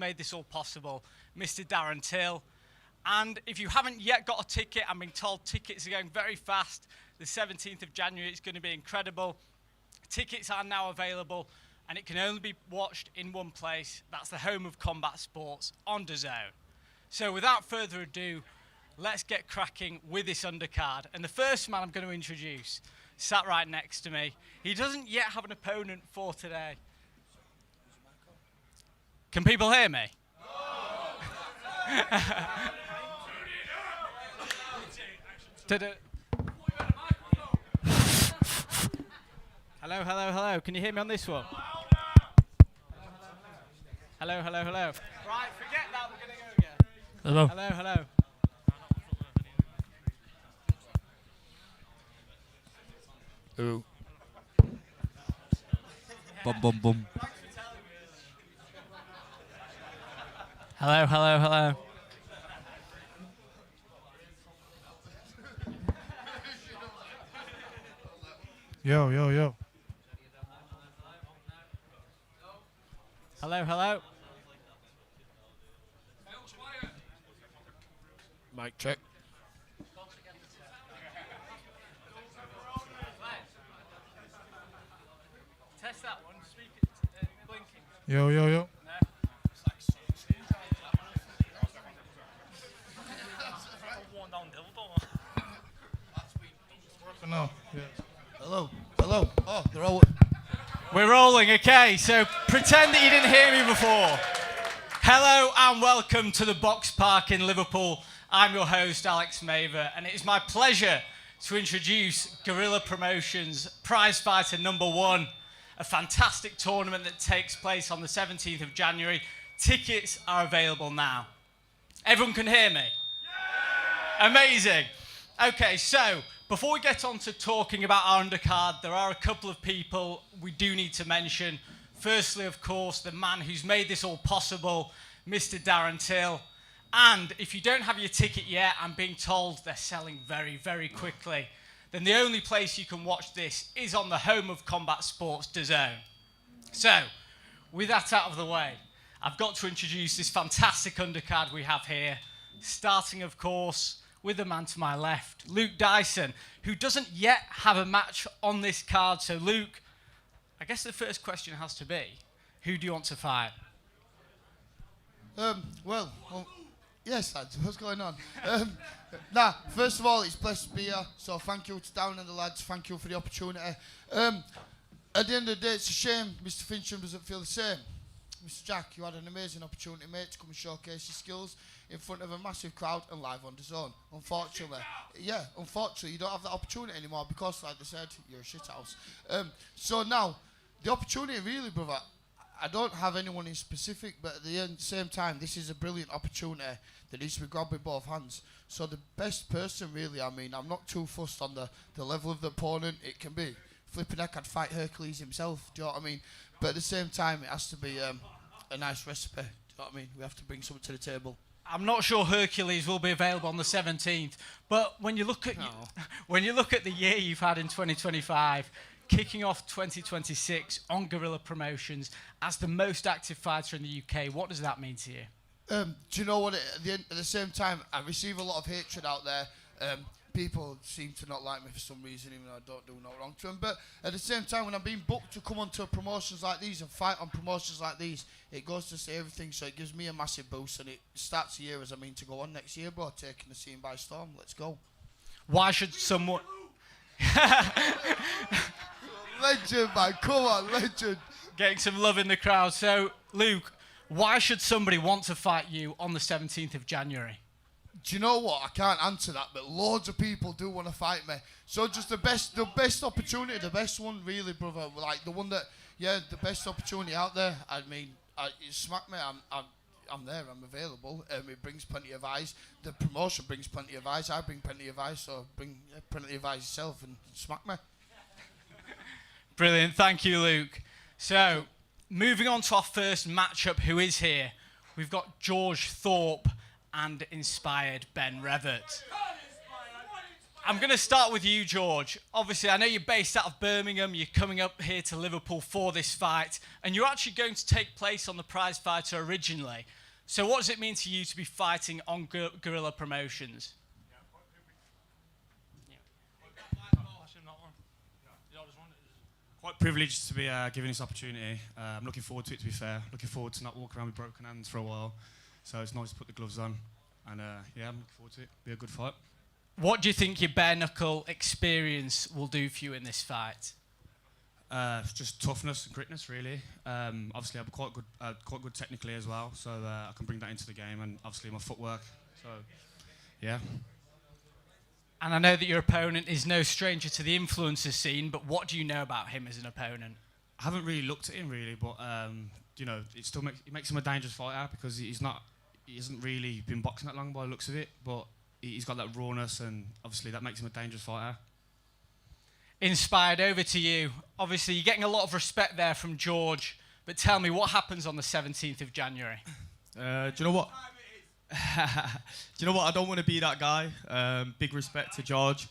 made this all possible, Mr. Darren Till. And if you haven't yet got a ticket, I'm being told tickets are going very fast. The 17th of January, it's going to be incredible. Tickets are now available, and it can only be watched in one place. That's the home of combat sports on DAZN. So without further ado, let's get cracking with this undercard. And the first man I'm going to introduce, sat right next to me. He doesn't yet have an opponent for today. Can people hear me? Hello, hello, hello. Can you hear me on this one? Hello, hello, hello. Right, forget that. We're going to go again. Hello. Hello, hello. Ooh. Bum, bum, bum. Hello, hello, hello. Yo, yo, yo. Hello, hello. Mic check. Test that one. Speak it, blinking. Yo, yo, yo. No. Yeah. Hello, hello. Oh, they're all. We're rolling, okay, so pretend that you didn't hear me before. Hello and welcome to the Box Park in Liverpool. I'm your host, Alex Maver, and it is my pleasure to introduce Guerrilla Promotions Prize Fighter #1, a fantastic tournament that takes place on the 17th of January. Tickets are available now. Everyone can hear me? Yeah! Amazing. Okay, so before we get on to talking about our undercard, there are a couple of people we do need to mention. Firstly, of course, the man who's made this all possible, Mr. Darren Till. And if you don't have your ticket yet, I'm being told they're selling very, very quickly, then the only place you can watch this is on the home of combat sports, DAZN. So, with that out of the way, I've got to introduce this fantastic undercard we have here, starting, of course, with the man to my left, Luke Dyson, who doesn't yet have a match on this card. So, Luke, I guess the first question has to be, who do you want to fight? Well, yes, lads, what's going on? First of all, it's blessed to be here, so thank you to Darren and the lads, thank you for the opportunity. At the end of the day, it's a shame Mr. Fincham doesn't feel the same. Mr. Jack, you had an amazing opportunity, mate, to come and showcase your skills in front of a massive crowd and live on DAZN. Unfortunately, you don't have that opportunity anymore because, like they said, you're a shithouse. So now, the opportunity really, brother, I don't have anyone in specific, but at the same time, this is a brilliant opportunity that needs to be grabbed with both hands. So the best person, really, I mean, I'm not too fussed on the level of the opponent. It can be flipping heck, I'd fight Hercules himself, do you know what I mean? But at the same time, it has to be a nice recipe, do you know what I mean? We have to bring something to the table. I'm not sure Hercules will be available on the 17th, but when you look at when you look at the year you've had in 2025, kicking off 2026 on Guerrilla Promotions as the most active fighter in the UK, what does that mean to you? Do you know what? At the same time, I receive a lot of hatred out there. People seem to not like me for some reason, even though I don't do no wrong to them. But at the same time, when I'm being booked to come onto promotions like these and fight on promotions like these, it goes to say everything. So it gives me a massive boost, and it starts the year as I mean to go on next year, bro. Taking the scene by storm. Let's go. Why should someone... Legend, man. Come on, legend. Getting some love in the crowd. So, Luke, why should somebody want to fight you on the 17th of January? Do you know what? I can't answer that, but loads of people do want to fight me. So just the best opportunity, the best one, really, brother. Like the one that, the best opportunity out there. I mean, you smack me. I'm there. I'm available. It brings plenty of eyes. The promotion brings plenty of eyes. I bring plenty of eyes. So bring plenty of eyes yourself and smack me. Brilliant. Thank you, Luke. So, moving on to our first matchup, who is here? We've got George Thorp and inspired Ben Revert. I'm going to start with you, George. Obviously, I know you're based out of Birmingham. You're coming up here to Liverpool for this fight, and you're actually going to take place on the Prize Fighter originally. So what does it mean to you to be fighting on Guerrilla Promotions? Quite privileged to be given this opportunity. I'm looking forward to it, to be fair. Looking forward to not walking around with broken hands for a while. So it's nice to put the gloves on. And yeah, I'm looking forward to it. Be a good fight. What do you think your bare knuckle experience will do for you in this fight? Just toughness and gritness, really. Obviously, I'm quite good technically as well. So I can bring that into the game. And obviously, my footwork. So, yeah. And I know that your opponent is no stranger to the influencer scene, but what do you know about him as an opponent? I haven't really looked at him really, but you know, it makes him a dangerous fighter because he hasn't really been boxing that long by the looks of it, but he's got that rawness, and obviously that makes him a dangerous fighter. Inspired, over to you. Obviously, you're getting a lot of respect there from George, but tell me, what happens on the 17th of January? Do you know what? Do you know what? I don't want to be that guy. Big respect to George.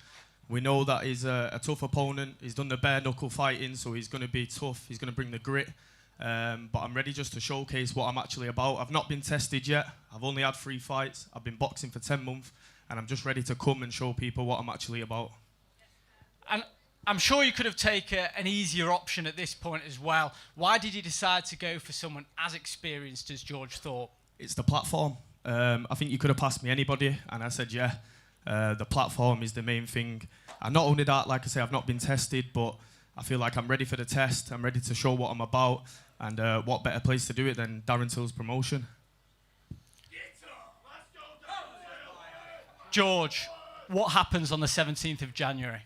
We know that he's a tough opponent. He's done the bare knuckle fighting, so he's going to be tough. He's going to bring the grit. But I'm ready just to showcase what I'm actually about. I've not been tested yet. I've only had 3 fights. I've been boxing for 10 months, and I'm just ready to come and show people what I'm actually about. And I'm sure you could have taken an easier option at this point as well. Why did you decide to go for someone as experienced as George Thorp? It's the platform. I think you could have passed me anybody, and I said, yeah, the platform is the main thing. And not only that, like I say, I've not been tested, but I feel like I'm ready for the test. I'm ready to show what I'm about, and what better place to do it than Darren Till's promotion. George, what happens on the 17th of January?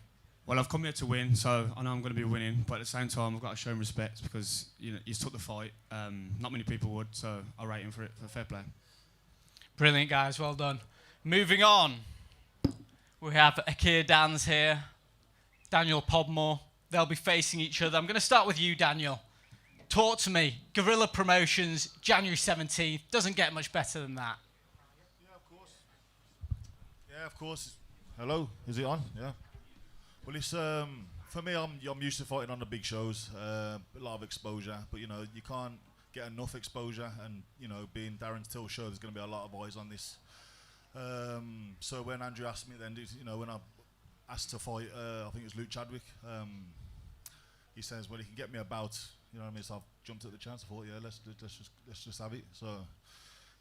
Well, I've come here to win, so I know I'm going to be winning, but at the same time, I've got to show him respect because he's took the fight. Not many people would, so I'll rate him for it, for fair play. Brilliant, guys. Well done. Moving on, we have Akir Dans here, Daniel Podmore. They'll be facing each other. I'm going to start with you, Daniel. Talk to me. Guerrilla Promotions, January 17th. Doesn't get much better than that. Yeah, of course. Yeah, of course. Hello, is it on? Yeah. Well, it's for me. I'm used to fighting on the big shows. A lot of exposure, but you can't get enough exposure, and being Darren Till's show, there's going to be a lot of eyes on this. So when Andrew asked me, then when I asked to fight, I think it was Luke Chadwick. He says, "Well, he can get me about." You know what I mean? So I've jumped at the chance. I thought, yeah, let's just have it. So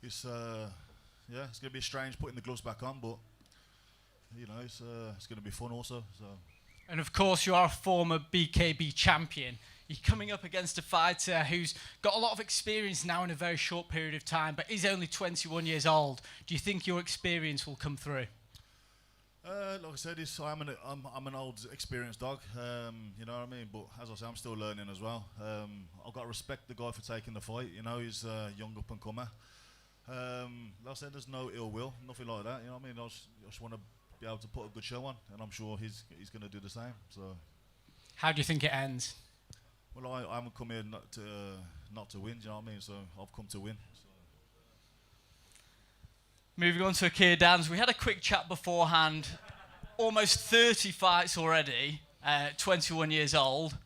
it's it's going to be strange putting the gloves back on, but it's going to be fun also. So. And of course, you are a former BKB champion. You're coming up against a fighter who's got a lot of experience now in a very short period of time, but is only 21 years old. Do you think your experience will come through? Like I said, I'm an old, experienced dog. You know what I mean? But as I say, I'm still learning as well. I've got to respect the guy for taking the fight. He's a young up and comer. Like I said, there's no ill will, nothing like that. You know what I mean? I just want to be able to put a good show on, and I'm sure he's going to do the same. So, how do you think it ends? Well, I haven't come here not to win. Do you know what I mean? So I've come to win. So. Moving on to Akir Dans, we had a quick chat beforehand. Almost 30 fights already. 21 years old.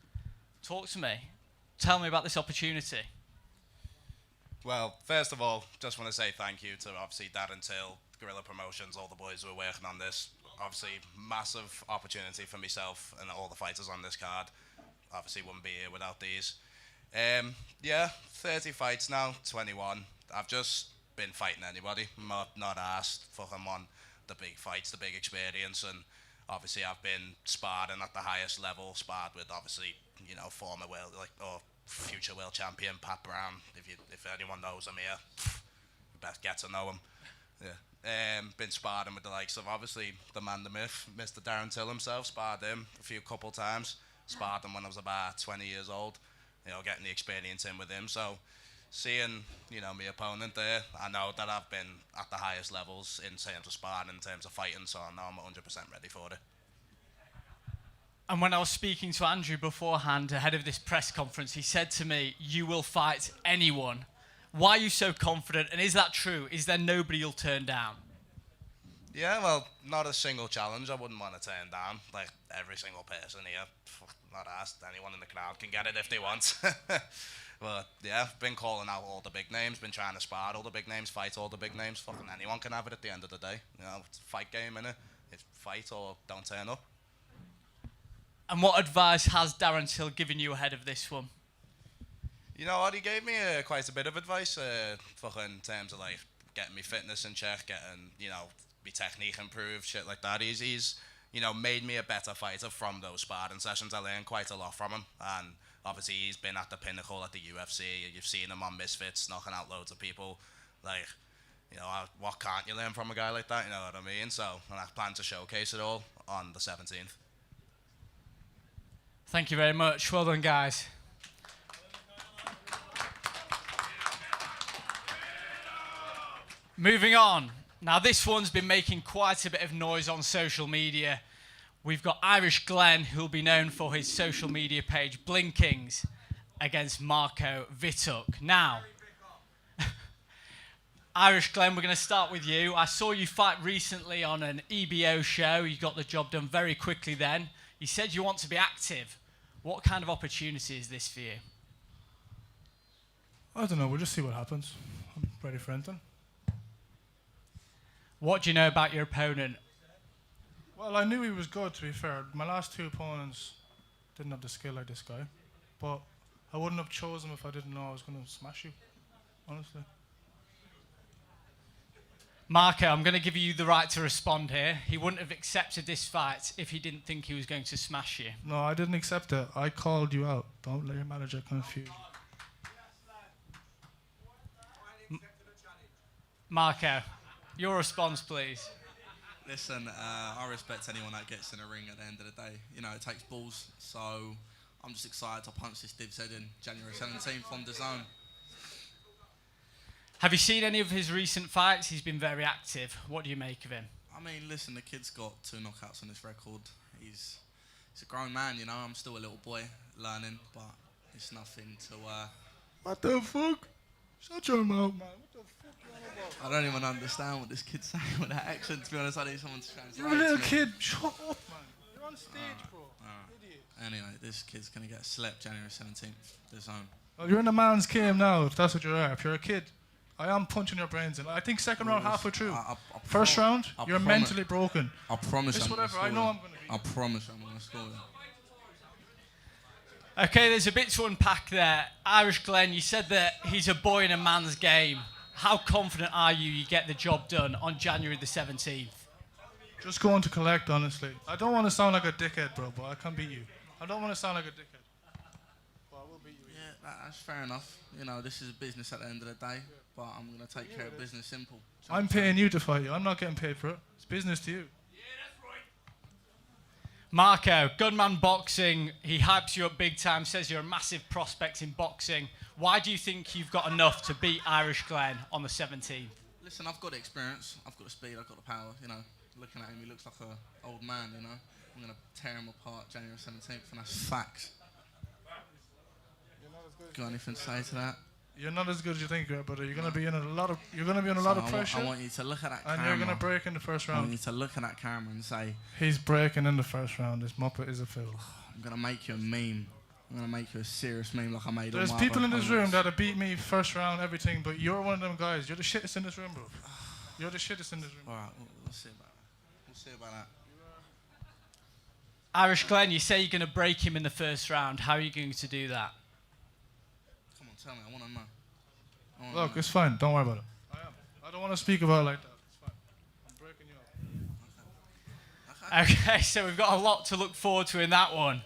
Talk to me. Tell me about this opportunity. Well, first of all, just want to say thank you to obviously Darren Till, Guerrilla Promotions, all the boys who are working on this. Obviously, massive opportunity for myself and all the fighters on this card. Obviously, wouldn't be here without these. 30 fights now, 21. I've just been fighting anybody, not asked. Fucking won the big fights, the big experience, and obviously I've been sparring at the highest level. Sparred with obviously former world or future world champion Pat Brown. If anyone knows him here, you best get to know him. Yeah. Been sparring with the likes of obviously the man, the myth, Mr. Darren Till himself. Sparred him a couple times. Sparred him when I was about 20 years old. Getting the experience in with him. So seeing my opponent there, I know that I've been at the highest levels in terms of sparring, in terms of fighting. So I know I'm 100% ready for it. And when I was speaking to Andrew beforehand, ahead of this press conference, he said to me, "You will fight anyone." Why are you so confident? And is that true? Is there nobody you'll turn down? Yeah, well, not a single challenge I wouldn't want to turn down. Like, every single person here, not asked, anyone in the crowd can get it if they want. But, yeah, been calling out all the big names, been trying to spar all the big names, fight all the big names. Fucking anyone can have it at the end of the day. You know, it's a fight game, innit? It's fight or don't turn up. And what advice has Darren Till given you ahead of this one? You know what, he gave me quite a bit of advice, fucking in terms of, like, getting me fitness in check, getting, you know, my technique improved, shit like that. He's you know, made me a better fighter from those sparring sessions. I learned quite a lot from him, and obviously he's been at the pinnacle at the UFC. You've seen him on Misfits knocking out loads of people. Like, you know, what can't you learn from a guy like that? You know what I mean? So, and I plan to showcase it all on the 17th. Thank you very much. Well done, guys. Moving on. Now, this one's been making quite a bit of noise on social media. We've got Irish Glenn, who'll be known for his social media page, Blinkings, against Marco Vituk. Now, Irish Glenn, we're going to start with you. I saw you fight recently on an EBO show. You got the job done very quickly then. You said you want to be active. What kind of opportunity is this for you? I don't know. We'll just see what happens. I'm ready for anything. What do you know about your opponent? Well, I knew he was good, to be fair. My last two opponents didn't have the skill like this guy. But I wouldn't have chosen him if I didn't know I was going to smash you, honestly. Marco, I'm going to give you the right to respond here. He wouldn't have accepted this fight if he didn't think he was going to smash you. No, I didn't accept it. I called you out. Don't let your manager confuse you. Marco, your response, please. Listen, I respect anyone that gets in a ring at the end of the day. You know, it takes balls, so I'm just excited to punch this div's head in January 17th on DAZN. Have you seen any of his recent fights? He's been very active. What do you make of him? I mean, listen, the kid's got 2 knockouts on his record. He's a grown man, you know. I'm still a little boy learning, but it's nothing to... What the fuck? Shut your mouth, man. What the fuck you on about? I don't even understand what this kid's saying with that accent, to be honest. I need someone to translate. You're a little kid. Shut up, man. You're on stage, bro. Idiot. Anyway, this kid's going to get slept January 17th, DAZN. Well, you're in the man's game now, if that's what you are. If you're a kid, I am punching your brains in. I think second round halfway through. First round, you're mentally broken. I promise It's whatever. I know I'm going to be. I promise I'm going to score you. Okay, there's a bit to unpack there. Irish Glenn, you said that he's a boy in a man's game. How confident are you get the job done on January the 17th? Just going to collect, honestly. I don't want to sound like a dickhead, bro, but I can beat you. I don't want to sound like a dickhead. But I will beat you. Yeah, that's fair enough. You know, this is a business at the end of the day, but I'm going to take care of business simple. I'm paying you to fight you. I'm not getting paid for it. It's business to you. Marco, Gunman Boxing, he hypes you up big time, says you're a massive prospect in boxing. Why do you think you've got enough to beat Irish Glenn on the 17th? Listen, I've got the experience, I've got the speed, I've got the power, you know. Looking at him, he looks like an old man, you know. I'm going to tear him apart January 17th, and that's facts. Got anything to say to that? You're not as good as you think you are, brother. You're gonna be in a lot of pressure. I want you to look at that camera. And you're gonna break in the first round. I want you to look at that camera and say, he's breaking in the first round. This Muppet is a fool. I'm gonna make you a meme. I'm gonna make you a serious meme like I made. There's all my people in other this room opponents. that have beat me first round, everything, but you're one of them guys. You're the shittest in this room, bro. You're the shittest in this room. All right, we'll see about that. We'll see about that. Irish Glenn, you say you're going to break him in the first round. How are you going to do that? Come on, tell me. I want to know. Look, it's fine. Don't worry about it. I don't want to speak about it like that. It's fine. I'm breaking you up. Okay, so we've got a lot to look forward to in that one.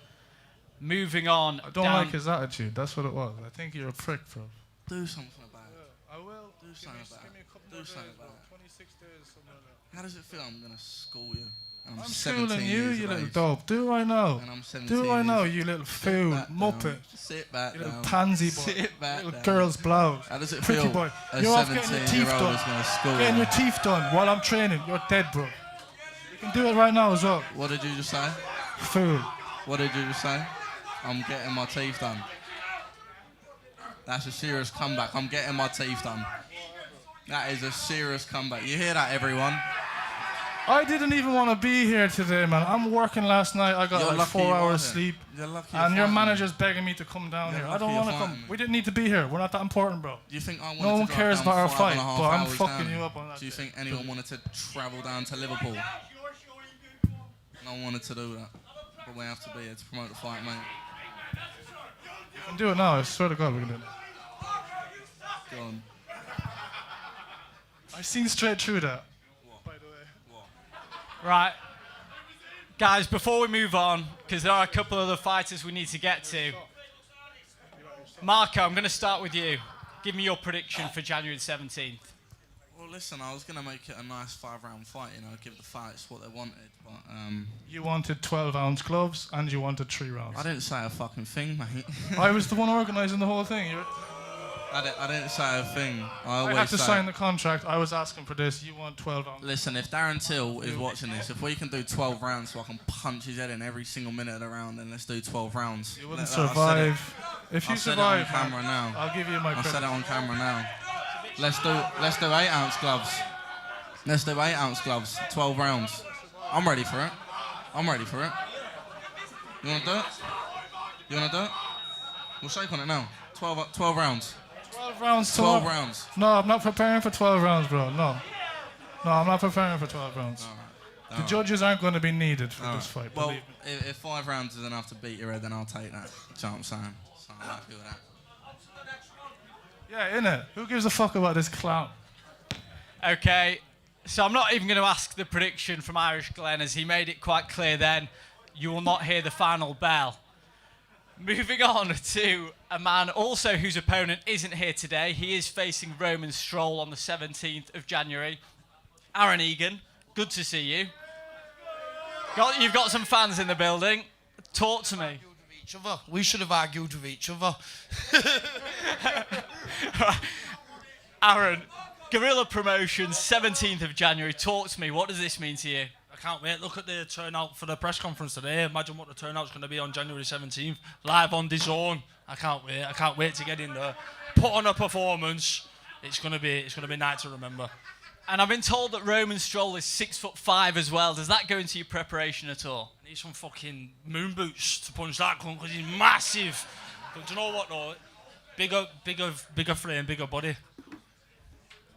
Moving on. I don't like his attitude. That's what it was. I think you're a prick, bro. Do something about it. I will. Do something about give me it. a couple Do more something days, about bro. it. 26 days, something like that. How does it feel? I'm gonna school you. And I'm 17 schooling you, years you of little age. dope. Do it right now. And I'm 17 Do it right now, years. you little Sit fool, back muppet. down. Sit back You little down. pansy boy. Sit back Little down. girl's blouse. How does it Pretty feel? boy. A You're off getting your teeth 17-year-old done. is gonna school Getting you. your teeth done while I'm training. You're dead, bro. You can do it right now as well. What did you just say? Fool. What did you just say? I'm getting my teeth done. That's a serious comeback. I'm getting my teeth done. That is a serious comeback. You hear that, everyone? I didn't even want to be here today, man. I'm working last night. I got You're like lucky 4 you hours are sleep. You're lucky And you're your fighting manager's begging me to come down You're here. I lucky don't you're want to come. fighting me. We didn't need to be here. We're not that important, bro. Do you think I wanted No one to cares drive down about our fight, 5.5 but I'm hours fucking down? you up on that Do you day. think anyone wanted to travel down to Liverpool? No one wanted to do that. But we have to be here to promote the fight, mate. We can do it now. I swear to God we can do it. Go on. I seen straight through that. Right. Guys, before we move on, because there are a couple of other fighters we need to get to. Marco, I'm going to start with you. Give me your prediction for January 17th. Well, listen, I was going to make it a nice 5-round fight, you know, give the fights what they wanted, but You wanted 12-ounce gloves and you wanted 3 rounds. I didn't say a fucking thing, mate. I was the one organising the whole thing. I didn't say a thing. I had to sign the contract. I was asking for this. You want 12 ounce. Listen, if Darren Till is watching this, if we can do 12 rounds so I can punch his head in every single minute of the round, then let's do 12 rounds. You wouldn't survive. If you survive, I said it on camera now. I'll give you my credit. I said it on camera now. Let's do 8-ounce gloves. Let's do 8-ounce gloves. 12 rounds. I'm ready for it. I'm ready for it. You wanna do it? You wanna do it? We'll shake on it now. 12 rounds. 12 rounds. 12 rounds. No, I'm not preparing for 12 rounds, bro. No, I'm not preparing for 12 rounds. The judges aren't going to be needed for this fight. Well, believe me. if 5 rounds is enough to beat your head, then I'll take that. Do you know what I'm saying? So I'm happy with that. Yeah, innit? Who gives a fuck about this clown? Okay, so I'm not even going to ask the prediction from Irish Glenn, as he made it quite clear then. You will not hear the final bell. Moving on to a man also whose opponent isn't here today. He is facing Roman Stroll on the 17th of January. Aaron Egan, good to see you. You've got some fans in the building. Talk to me. We should have argued with each other. Aaron, Guerrilla Promotions, 17th of January. Talk to me. What does this mean to you? I can't wait. Look at the turnout for the press conference today. Imagine what the turnout's going to be on January 17th. Live on DAZN. I can't wait. I can't wait to get in there. Put on a performance. It's going to be a night to remember. And I've been told that Roman Stroll is 6'5" as well. Does that go into your preparation at all? I need some fucking moon boots to punch that cunt because he's massive. But do you know what though? Bigger frame, bigger body.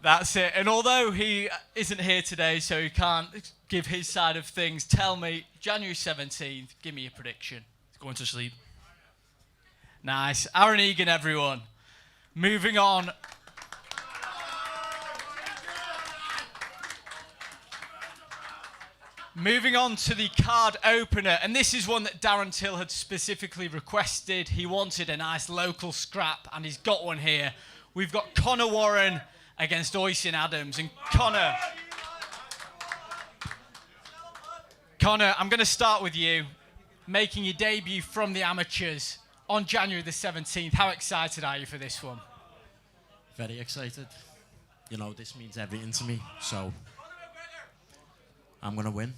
That's it. And although he isn't here today, so he can't give his side of things, tell me, January 17th, give me a prediction. He's going to sleep. Nice. Aaron Egan, everyone. Moving on. Moving on to the card opener, and this is one that Darren Till had specifically requested. He wanted a nice local scrap, and he's got one here. We've got Conor Warren against Oisin Adams, and Conor, I'm going to start with you. Making your debut from the amateurs on January the 17th. How excited are you for this one? Very excited. You know, this means everything to me, so I'm going to win.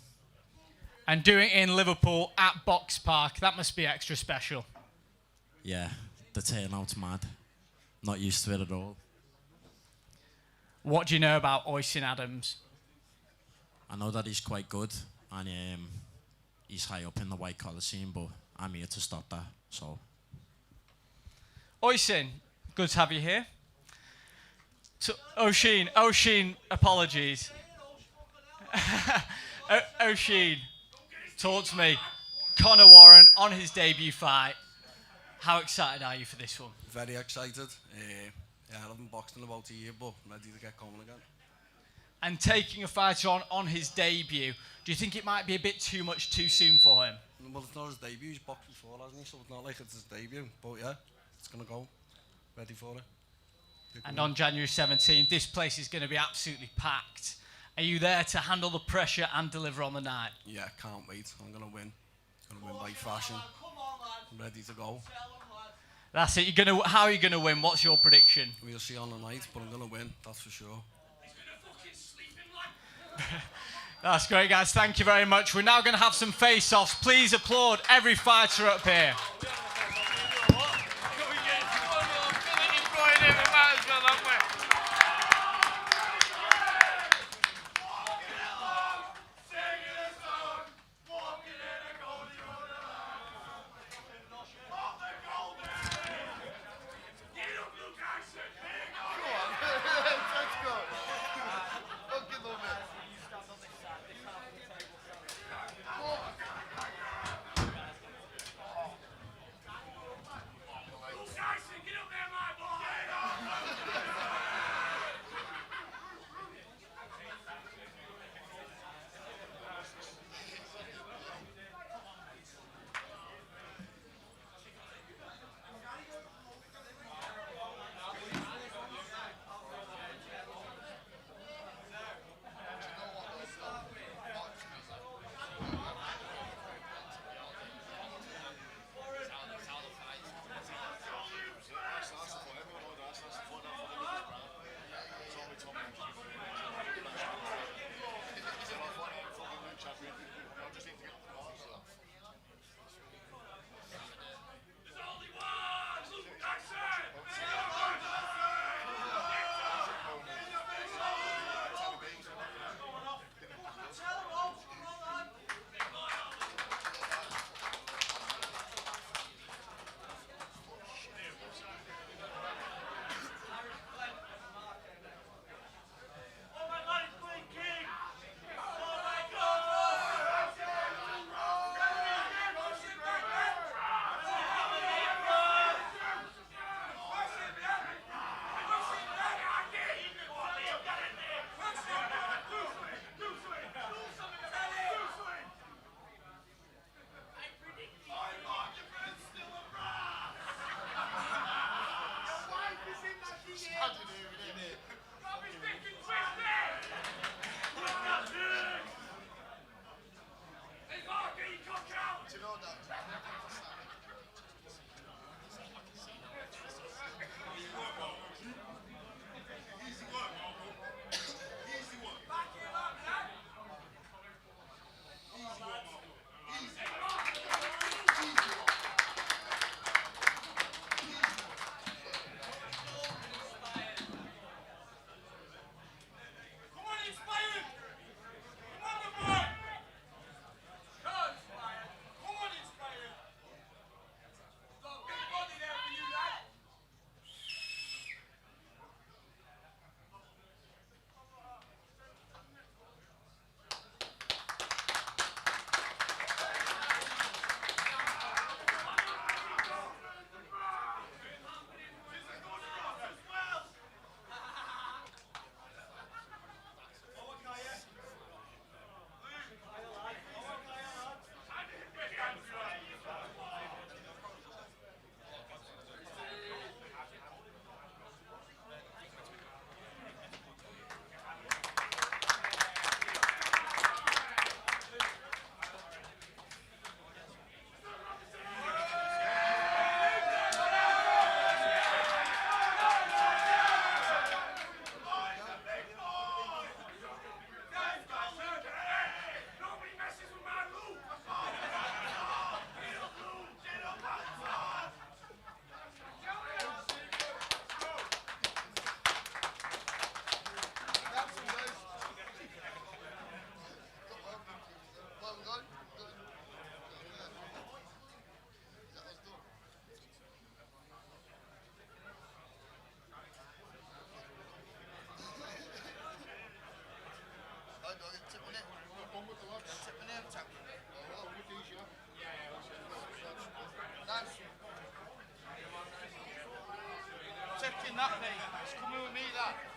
And doing it in Liverpool at Box Park, that must be extra special. Yeah, the turnout's mad. Not used to it at all. What do you know about Oisin Adams? I know that he's quite good, and he's high up in the white collar scene, but I'm here to stop that, so. Oisin, good to have you here. So, Oisin, apologies. Oisin, talk to me. Conor Warren on his debut fight. How excited are you for this one? Very excited. I haven't boxed in about a year, but I'm ready to get going again. And taking a fighter on his debut, do you think it might be a bit too much too soon for him? Well, it's not his debut. He's boxed before, hasn't he? So it's not like it's his debut. But yeah, it's going to go. Ready for it. And on January 17th, this place is going to be absolutely packed. Are you there to handle the pressure and deliver on the night? Yeah, can't wait. I'm going to win. I'm going to win by fashion. I'm ready to go. That's it. How are you going to win? What's your prediction? We'll see on the night, but I'm going to win. That's for sure. That's great, guys. Thank you very much. We're now going to have some face-offs. Please applaud every fighter up here. asking that, mate. It's coming with me, that.